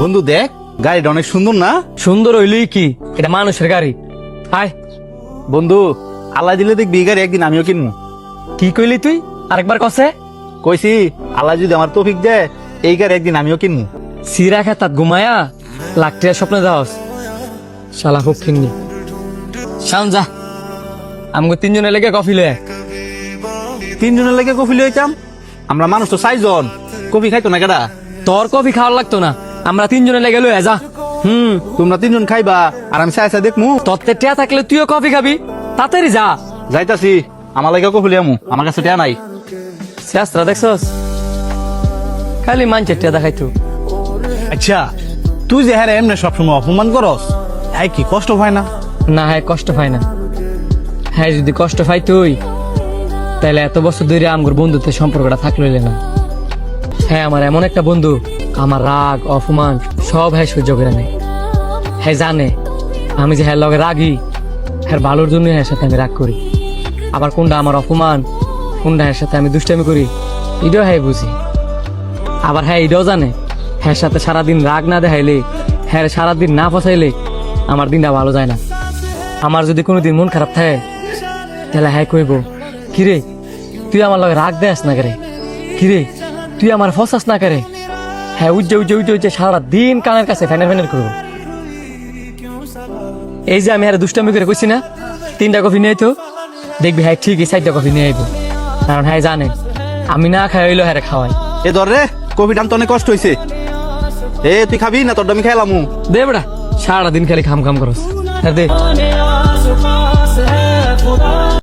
বন্ধু দেখ, গাড়িটা অনেক সুন্দর না? সুন্দর হইলই কি, এটা মানুষের গাড়ি। আয় বন্ধু, আল্লাহ দিলে দেখবি এই গাড়ি একদিন আমিও কিনবো। কি কইলি তুই? আরেকবার কসে? কইছি আল্লাহ যদি আমার তৌফিক দেয় এই গাড়ি একদিন আমিও কিনবো। সিরা খেতাত ঘুমায়া লাখটিয়া স্বপ্নে যাওস, শালা খুব কিননি। শাম যা, আমগো তিনজনে লেগে কফি লয়ে। তিনজনের লেগে কফি লইতাম? আমরা মানুষ তো 4 জন, কফি খাইতো না কেডা? তোর কফি খাওয়ার লাগতো না, আমরা তিনজনে লেগে লয়ে যা। তোমরা 3 জন খাইবা আর আমি চাই দেখমু। তোর টিয়া থাকলে তুইও কফি খাবি, তাড়াতাড়ি যা। যাইতাছি, আমার লেগে কফি লিয়ামু, আমার কাছে টিয়া নাই। শাস্ত্রা দেখছস, খালি মানছে টিয়া দেখাইতো। আচ্ছা, তুই যে হ্যাঁ এমনি সবসময় অপমান করস, হ্যাঁ কি কষ্ট হয় না? না, হ্যাঁ কষ্ট পায় না। হ্যাঁ যদি কষ্ট পাই তুই, তাহলে এত বছর ধরে আমার বন্ধুত্বের সম্পর্কটা থাকলো না। হ্যাঁ আমার এমন একটা বন্ধু, আমার রাগ অপমান সব হ্যাঁ সহ্য করে নেয়। হ্যাঁ জানে আমি যে হ্যাঁ লগে রাগি, হ্যাঁ ভালোর জন্য হ্যাঁ সাথে আমি রাগ করি। আবার কোনটা আমার অপমান, কোনটা হ্যাঁ সাথে আমি দুষ্টামি করি, এটাও হ্যাঁ বুঝি। আবার হ্যাঁ এটাও জানে হ্যাঁ সাথে সারাদিন রাগ না দেখাইলে, হ্যাঁ সারাদিন না ফসাইলে আমার দিনটা ভালো যায় না। আমার যদি কোনোদিন মন খারাপ থাকে, তাহলে হ্যাঁ কইব, কিরে তুই আমার লগে রাগ দেয়াস না করে, কিরে তুই আমার ফসাস না করে। হ্যাঁ উজ্জে উজ্জে উজ্জে উজ্জে সারা দিন কানের কাছে ফ্যানের ফ্যানের করবো। এই যে আমি হ্যাঁ দুষ্টামি করে কইছি না 3টা কফি নিয়ে তো, দেখবি হ্যাঁ ঠিকই 4টা কফি নিয়ে আইব। কারণ হ্যাঁ জানে আমি না খাই হইলো হ্যাঁ খাওয়াই। এ ধর রে, কফি টানতে অনেক কষ্ট হয়েছে। এ তুই খাবি না? তোর আমি খাইলামু। দে বেড়া, সারাদিন খালি খাম খাম করস। হ্যাঁ দে।